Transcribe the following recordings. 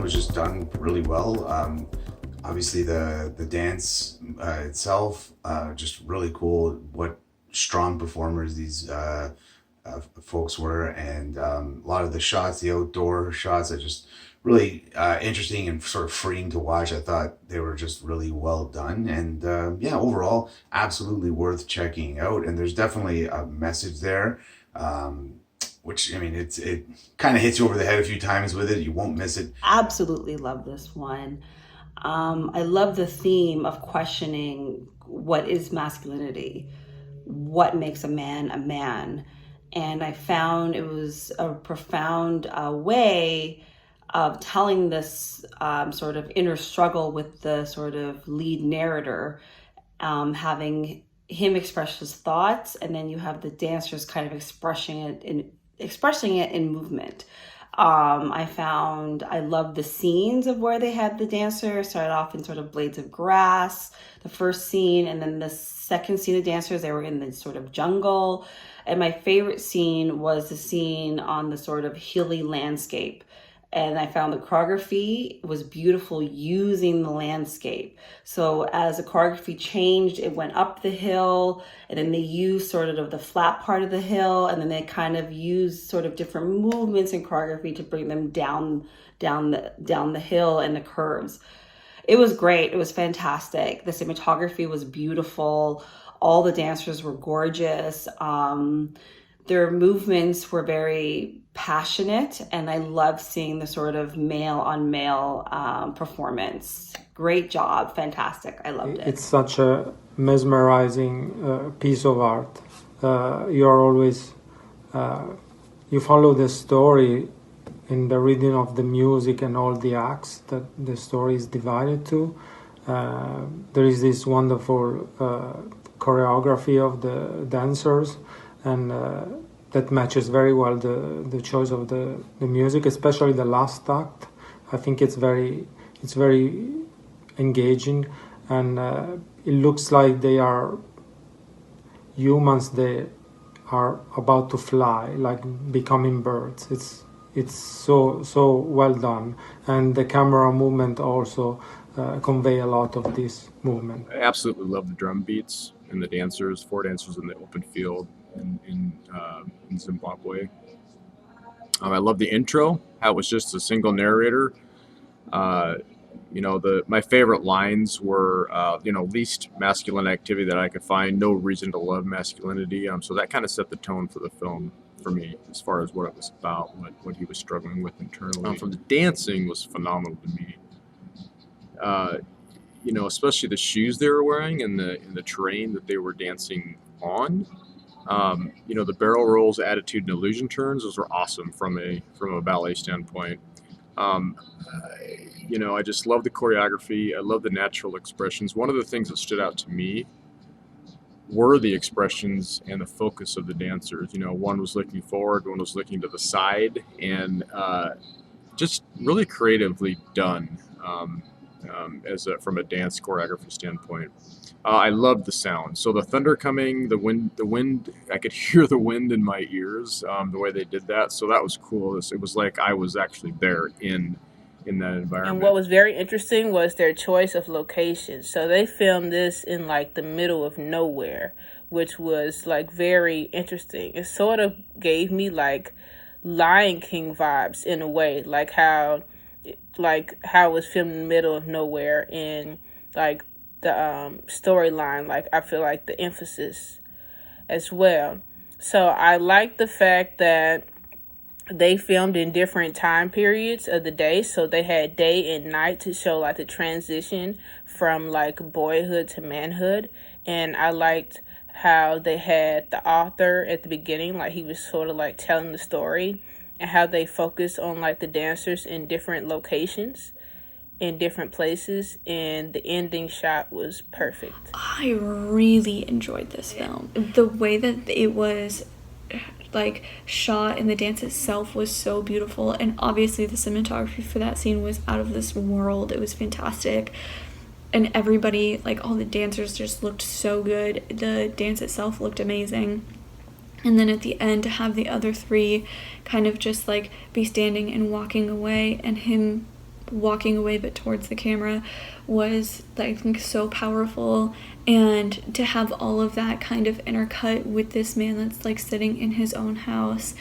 was just done really well. Obviously, the dance itself, just really cool. What strong performers these folks were, and a lot of the shots, the outdoor shots, are just really interesting and sort of freeing to watch. I thought they were just really well done, and yeah, overall, absolutely worth checking out. And there's definitely a message there. Which, I mean, it kind of hits you over the head a few times with it. You won't miss it. Absolutely love this one. I love the theme of questioning what is masculinity, what makes a man a man. And I found it was a profound way of telling this sort of inner struggle with the sort of lead narrator, having him express his thoughts, and then you have the dancers kind of expressing it in movement. I loved the scenes of where they had the dancer started off in sort of blades of grass, the first scene, and then the second scene of dancers, they were in the sort of jungle. And my favorite scene was the scene on the sort of hilly landscape. And I found the choreography was beautiful using the landscape. So as the choreography changed, it went up the hill, and then they used sort of the flat part of the hill, and then they kind of used sort of different movements in choreography to bring them down the hill and the curves. It was great. It was fantastic. The cinematography was beautiful. All the dancers were gorgeous. Their movements were very passionate, and I love seeing the sort of male on male performance. Great job, fantastic. I loved it. It's such a mesmerizing piece of art. You're always you follow the story in the reading of the music and all the acts that the story is divided to. There is this wonderful choreography of the dancers, and that matches very well the choice of the music, especially the last act. I think it's very engaging, and it looks like they are humans. They are about to fly, like becoming birds. It's so well done, and the camera movement also convey a lot of this movement. I absolutely love the drum beats and the dancers, 4 dancers in the open field in Zimbabwe. I love the intro, how it was just a single narrator. My favorite lines were, least masculine activity that I could find, no reason to love masculinity. So that kind of set the tone for the film for me, as far as what it was about, what he was struggling with internally. From the dancing was phenomenal to me. Especially the shoes they were wearing and the terrain that they were dancing on. The barrel rolls, attitude, and illusion turns, those were awesome from a ballet standpoint. I just love the choreography. I love the natural expressions. One of the things that stood out to me were the expressions and the focus of the dancers. One was looking forward, one was looking to the side, and just really creatively done from a dance choreography standpoint. I loved the sound. So the thunder coming, the wind, I could hear the wind in my ears, the way they did that. So that was cool. It was like I was actually there in that environment. And what was very interesting was their choice of location. So they filmed this in like the middle of nowhere, which was like very interesting. It sort of gave me like Lion King vibes in a way, like how it was filmed in the middle of nowhere, in like the storyline. Like I feel like the emphasis as well. So I like the fact that they filmed in different time periods of the day. So they had day and night to show like the transition from like boyhood to manhood. And I liked how they had the author at the beginning, like he was sort of like telling the story, and how they focused on like the dancers in different locations, in different places, and the ending shot was perfect. I really enjoyed this film. The way that it was like shot and the dance itself was so beautiful, and obviously the cinematography for that scene was out of this world. It was fantastic, and everybody, like all the dancers, just looked so good. The dance itself looked amazing. And then at the end, to have the other 3 kind of just like be standing and walking away, and him walking away but towards the camera was, I think, so powerful. And to have all of that kind of intercut with this man that's like sitting in his own house,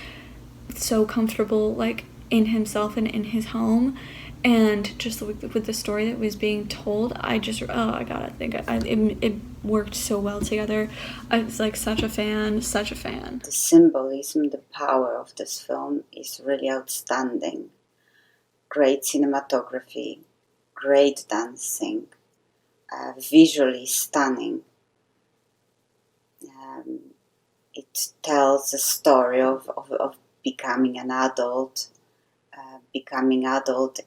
so comfortable like in himself and in his home, and just with the story that was being told, I gotta think it worked so well together. I was like such a fan. The symbolism, the power of this film is really outstanding. Great cinematography, great dancing, visually stunning. It tells a story of becoming an adult,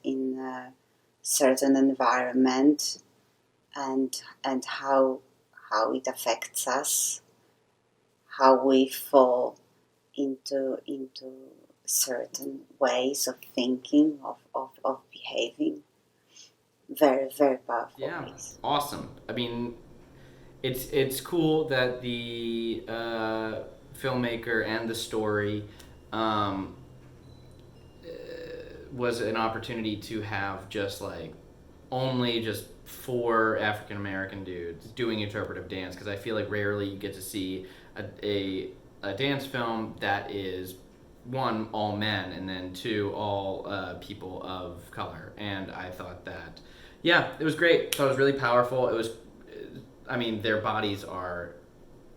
in a certain environment, and how it affects us, how we fall into certain ways of thinking, of behaving. Very, very powerful. Yeah, piece. awesome. I mean, it's cool that the filmmaker and the story was an opportunity to have just like only just 4 African American dudes doing interpretive dance, because I feel like rarely you get to see a dance film that is, 1, all men, and then 2, all people of color. And I thought that, yeah, it was great. I thought it was really powerful. It was, I mean, their bodies are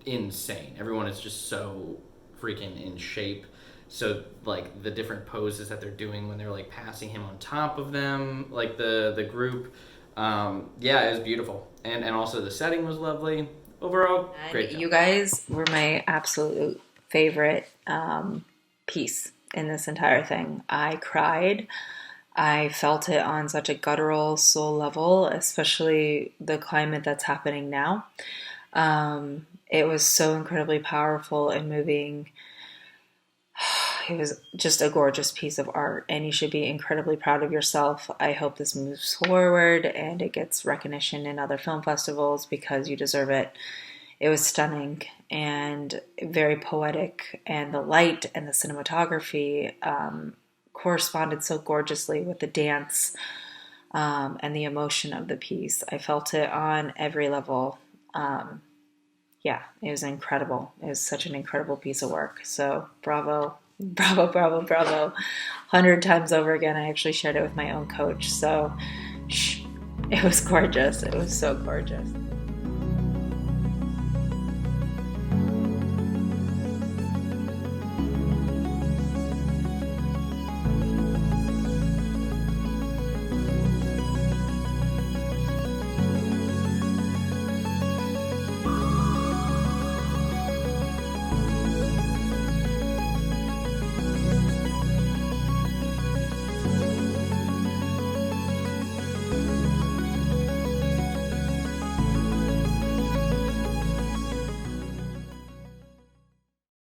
insane. Everyone is just so freaking in shape. So like the different poses that they're doing when they're like passing him on top of them, like the group, yeah, it was beautiful. And also the setting was lovely. Overall, great job. You guys were my absolute favorite piece in this entire thing. I cried. I felt it on such a guttural soul level, especially the climate that's happening now. It was so incredibly powerful and moving. It was just a gorgeous piece of art, and you should be incredibly proud of yourself. I hope this moves forward and it gets recognition in other film festivals, because you deserve it. It was stunning and very poetic, and the light and the cinematography corresponded so gorgeously with the dance and the emotion of the piece. I felt it on every level. Yeah, it was incredible. It was such an incredible piece of work. So bravo, bravo, bravo, bravo. 100 times over again. I actually shared it with my own coach. So it was gorgeous. It was so gorgeous.